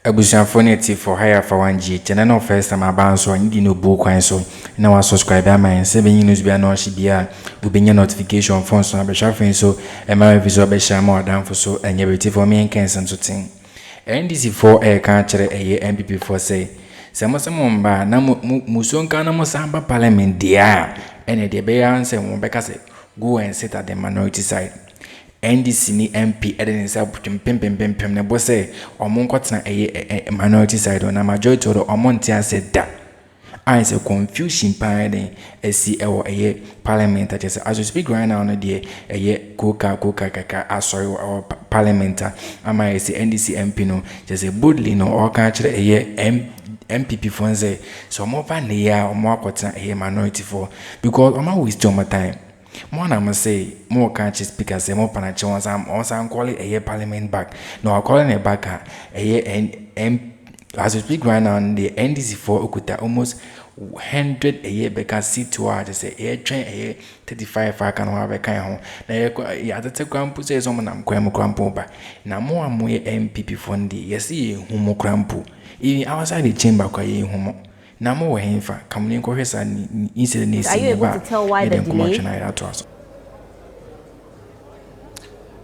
Abusuafoneti for higher for 1G. Channel first time about so you no book and so now subscribe and 7 news be no shibia will be notification for so be shafin so and my visual be share more down for so and you for me and cancel to thing. NDC for a country a NPP for say Samomba na musonka na musamba parliament dia and the be answer won be say go and sit at the minority side. NDC ni MP edin say pem na bo say omonkotena a minority side na majority of omontia said that I say confusion pan esi ewo parliament say as we speak right now no dey koka sorry our parliament ama say NDC MP no just say boldly no all can kire NPP for say so mo pa ne ya omo akotena minority for because omo waste your time. More I must say, more country speakers say more panache once I'm also calling a parliament back. No, I'm calling it back as we speak right now, the NDC for Okuta almost 100 a year because see to her just say a train a 35 I can have a kind home. Now the grandpa says someone I'm grandpa back. Now more and more MPP fundi, you see homo grandpa. Even outside the chamber homo. Are you able to tell why the delay?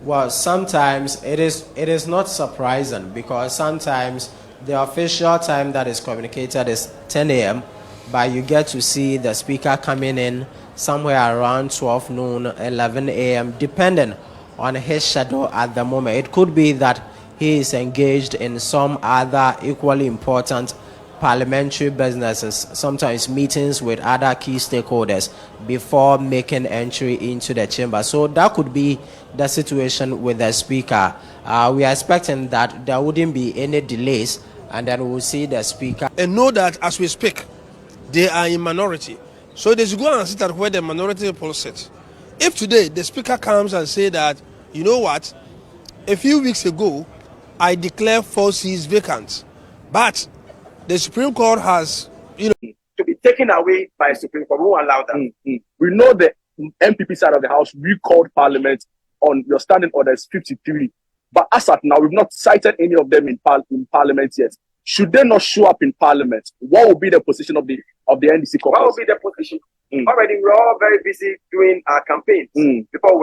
Well, sometimes it is not surprising because sometimes the official time that is communicated is 10 a.m. but you get to see the speaker coming in somewhere around 12 noon, 11 a.m. depending on his schedule at the moment. It could be that he is engaged in some other equally important parliamentary businesses, sometimes meetings with other key stakeholders before making entry into the chamber. So that could be the situation with the speaker. We are expecting that there wouldn't be any delays and then we'll see the speaker. And know that as we speak, they are in minority. So they should go and sit at where the minority people sit. If today the speaker comes and say that, you know what, a few weeks ago, I declare 4 seats vacant, but the Supreme Court has, to be taken away by the Supreme Court. We won't allow that. We know the NPP side of the House recalled Parliament on your standing orders 53. But as at now, we've not cited any of them in Parliament yet. Should they not show up in Parliament, what will be the position of the NDC caucus? What will be the position? Already, we're all very busy doing our campaigns. Before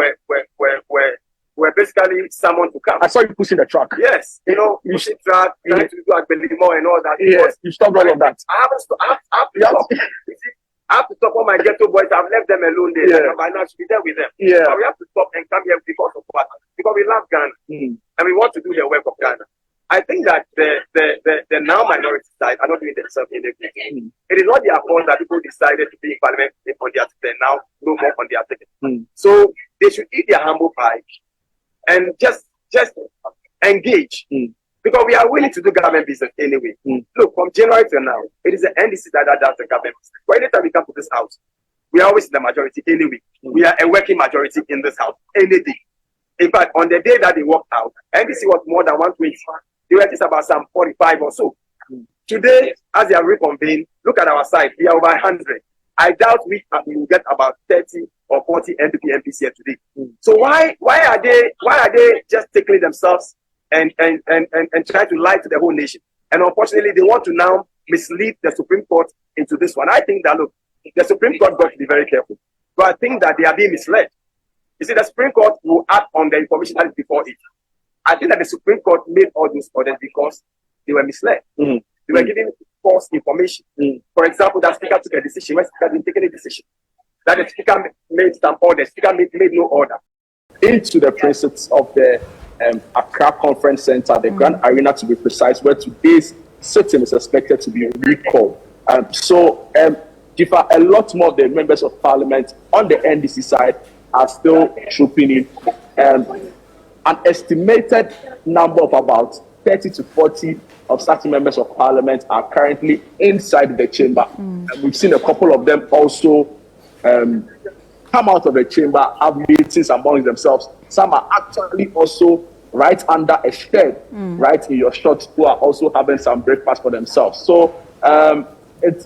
we're basically summoned to come. I saw you pushing the truck. Yes, pushing truck, trying to do Agbelimo and all that. Yes, you stopped all of that. I have to stop. I have to stop all my ghetto boys. I've left them alone there. Yeah. By now, I should be there with them. Yeah. But we have to stop and come here because of what? Because we love Ghana. And we want to do the work of Ghana. I think that the now minority side are not doing themselves in the beginning. It is not their fault that people decided to be in Parliament on their ticket, now no more on their ticket. So they should eat their humble pie and just engage. Because we are willing to do government business anyway. Look, from January to now, it is the NDC that does the government business. But anytime we come to this house, we are always in the majority anyway. We are a working majority in this house, any day. In fact, on the day that they walked out, NDC was more than 120. They were just about some 45 or so. Today, as they are reconvened, look at our side, we are over 100. I doubt we will get about 30 or 40 NPP MPs here today. So why are they just tickling themselves and try to lie to the whole nation? And unfortunately, they want to now mislead the Supreme Court into this one. I think that, look, the Supreme Court got to be very careful. But I think that they are being misled. You see, the Supreme Court will act on the information that is before it. I think that the Supreme Court made all these orders because they were misled. They were giving false information. For example, that speaker took a decision when speaker didn't take any decision. That the speaker made some order, speaker made no order. Into the premises of the Accra Conference Center, the Grand Arena to be precise, where today's sitting is expected to be recalled. So a lot more of the members of Parliament on the NDC side are still trooping in. An estimated number of about 30 to 40 of such members of Parliament are currently inside the chamber. And we've seen a couple of them also come out of the chamber, have meetings among themselves. Some are actually also right under a shed, right in your shop, who are also having some breakfast for themselves. So it's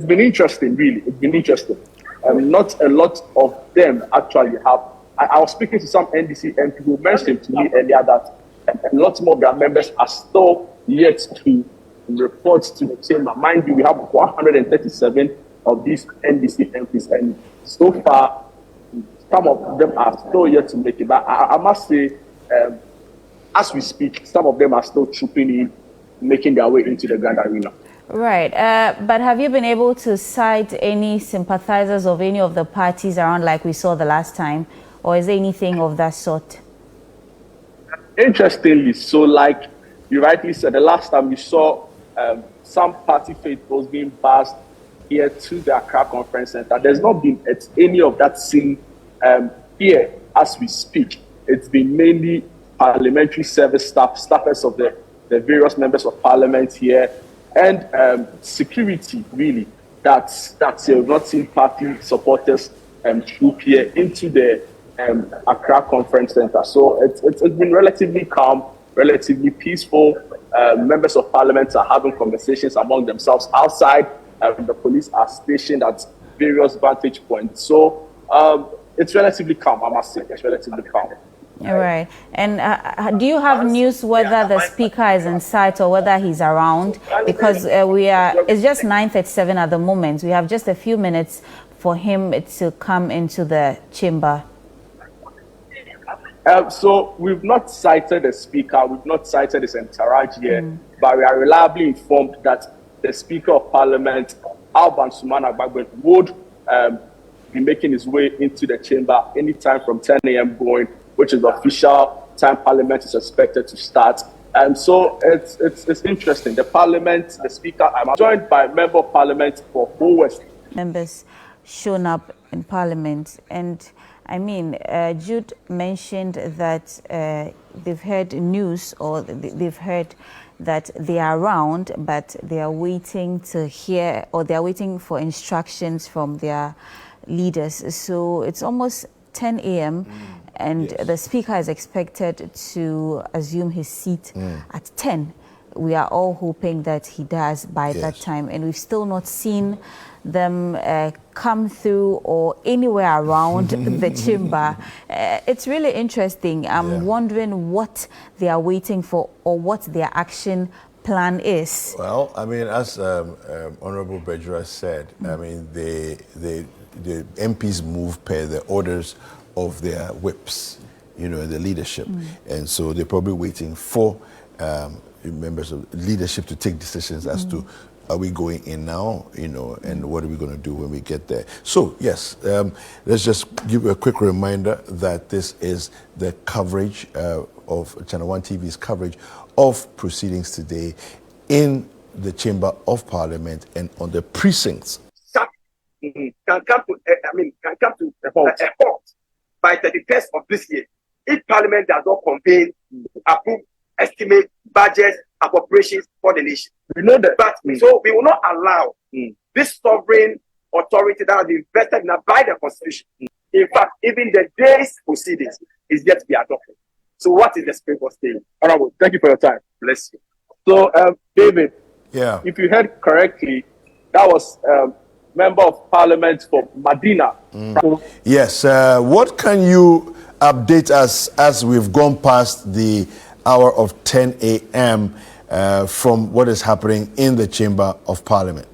been interesting, really. It's been interesting. Not a lot of them actually have. I was speaking to some NDC MP who mentioned to me earlier that a lot more of their members are still yet to report to the chamber. Mind you, we have 137 of these NDC MPs, and so far, some of them are still yet to make it. But I must say, as we speak, some of them are still trooping in, making their way into the Grand Arena. Right, but have you been able to cite any sympathizers of any of the parties around like we saw the last time, or is there anything of that sort? Interestingly, so like you rightly said, the last time we saw some party faithfuls being buzzed here to the Accra Conference Center, there's not been any of that scene here as we speak. It's been mainly parliamentary service staffers of the various members of parliament here, and security, really. That's you've not seen party supporters troop here into the Accra Conference Center. So it's been relatively calm, relatively peaceful. Members of parliament are having conversations among themselves outside. The police are stationed at various vantage points. So it's relatively calm, I must say. It's relatively calm. All right. And do you have news whether the speaker is in sight or whether he's around? Because it's just 9:37 at the moment. We have just a few minutes for him to come into the chamber. So we've not cited the speaker, we've not cited his entourage yet, but we are reliably informed that the Speaker of Parliament, Alban Sumana Bagben, would be making his way into the chamber anytime from 10 a.m. going, which is the official time Parliament is expected to start. And so it's interesting. The Parliament, the Speaker, I'm joined by Member of Parliament for Whole West. Members shown up in Parliament, and I mean, Jude mentioned that they've heard news, or they've heard that they are around, but they are waiting to hear, or they are waiting for instructions from their leaders. So it's almost 10 a.m. and yes, the speaker is expected to assume his seat at 10. We are all hoping that he does by that time, and we've still not seen them come through or anywhere around the chamber. It's really interesting. I'm wondering what they are waiting for, or what their action plan is. Well, I mean, as Honorable Bejura said, I mean, the MPs move per the orders of their whips, you know, the leadership. And so they're probably waiting for members of leadership to take decisions as to, are we going in now, you know, and what are we going to do when we get there? So, yes, let's just give a quick reminder that this is the coverage of Channel One TV's coverage of proceedings today in the Chamber of Parliament and on the precincts. Can come to a halt by 31st of this year. If Parliament does not convene, approve, estimate, budget, appropriations for the nation. We know that. But so we will not allow this sovereign authority that has been vested in by the Constitution. In fact, even the day's proceedings is yet to be adopted. So what is the spirit of staying? Honorable, thank you for your time. Bless you. So, David, if you heard correctly, that was Member of Parliament for Medina. Yes. What can you update us as we've gone past the hour of 10 a.m. From what is happening in the Chamber of Parliament?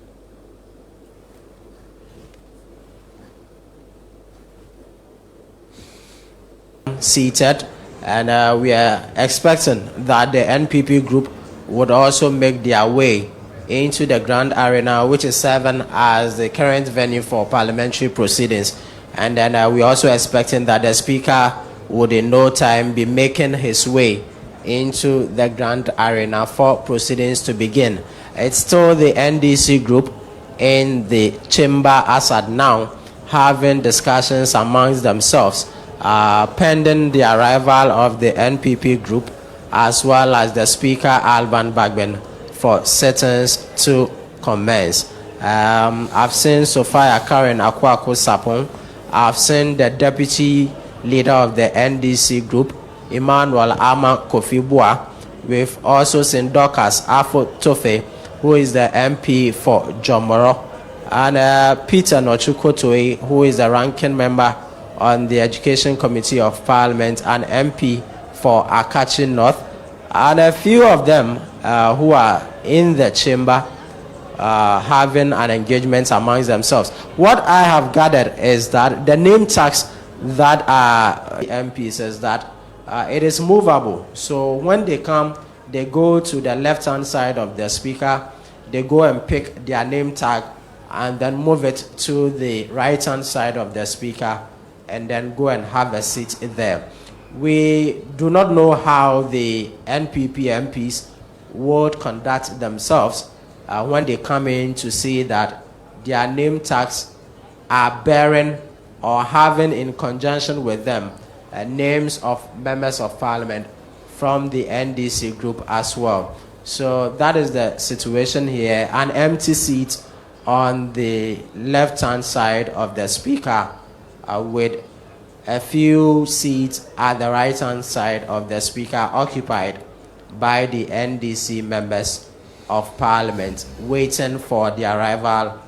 Seated, and we are expecting that the NPP group would also make their way into the Grand Arena, which is serving as the current venue for parliamentary proceedings. And then we're also expecting that the Speaker would in no time be making his way into the Grand Arena for proceedings to begin. It's still the NDC group in the chamber as at now, having discussions amongst themselves, pending the arrival of the NPP group, as well as the Speaker Alban Bagben, for sittings to commence. I've seen Sophia Karen Akwako Sapon. I've seen the deputy leader of the NDC group, Emmanuel Ama Kofibua. We've also seen Dorcas Afo Tofe, who is the MP for Jomoro, and Peter Nochukotoi, who is the ranking member on the Education Committee of Parliament and MP for Akachi North. and a few of them who are in the chamber having an engagement amongst themselves. What I have gathered is that the name tags that are MPs is that it is movable. So when they come, they go to the left-hand side of the speaker, they go and pick their name tag and then move it to the right-hand side of the speaker and then go and have a seat there. We do not know how the NPP MPs would conduct themselves when they come in to see that their name tags are bearing or having in conjunction with them names of members of parliament from the NDC group as well. So that is the situation here. An empty seat on the left-hand side of the speaker with a few seats at the right-hand side of the speaker occupied by the NDC members of parliament, waiting for the arrival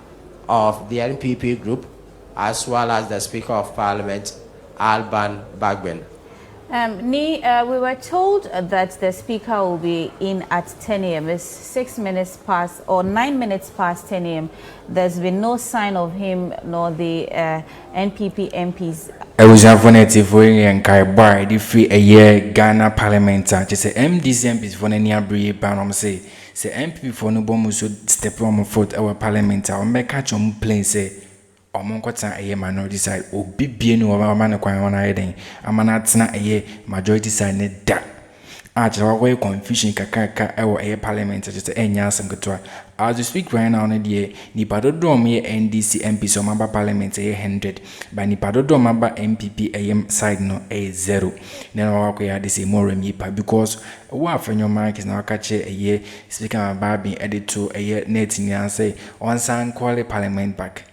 of the NPP group as well as the Speaker of Parliament, Alban Bagbin. We were told that the speaker will be in at 10 a.m. It's 6 minutes past or 9 minutes past 10 a.m. There's been no sign of him nor the NPP MPs. I was native and Kaibar, the free a year Ghana Parliament. Just say MDC MPs for any abri panum say MPP for no bomb should step on foot our parliament. I'll make catch on plane say. Omonkota a minority side obi bie no wa ma ne kwan wona yeden amana tena a majority side ne da achara wa confusion kakaka e wo parliament just enya asem as we speak right now ne de ni padodom ye NDC MP so maba parliament 100 by ni padodom maba MPP side no 0 then wa kwa dey say more mipa because wa afenyo mark is na wakache speaker maba bin edit to net ni an say on san call parliament back.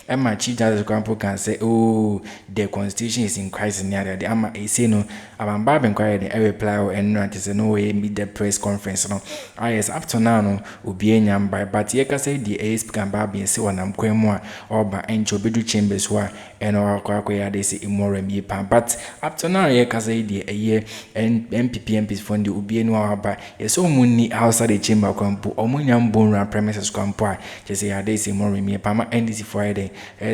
And my chief justice can say, oh, the constitution is in crisis near the ama say no, I'm Bob inquired and reply and not to say no way meet the press conference. No, I is up to now no will be a by but ye can say the A speaker Barbie and say one am quemwa or by Encho Bidu Chambers were and or Quaquia they say immoral me pan. But up to now ye can say the a year and MPP MPs fund will be no by yes so money outside the chamber campo or munyam bone premises campo just say they say more me pan NDC Friday.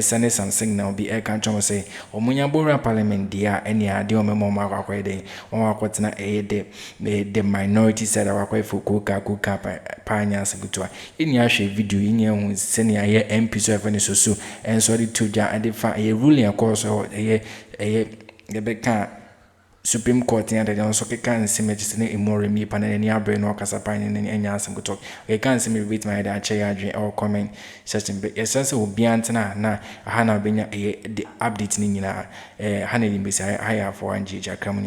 Send some signal be a country say Omunya Bora Parliament dia any idea memo makwa de on wakotena the minority side wakwa fukuka kuka panya segutwa ini ahwe video ini hu senia ye MP so efani so and sorry to ja and a ruling course or a beka Supreme Court and they also can't see me just in more me pan any brain or casapan and any answer go talk. I can't see me with my chair or comment such a sense will be antena na Hana Benya the update Nina Hanny Miss higher for 1G Akroma.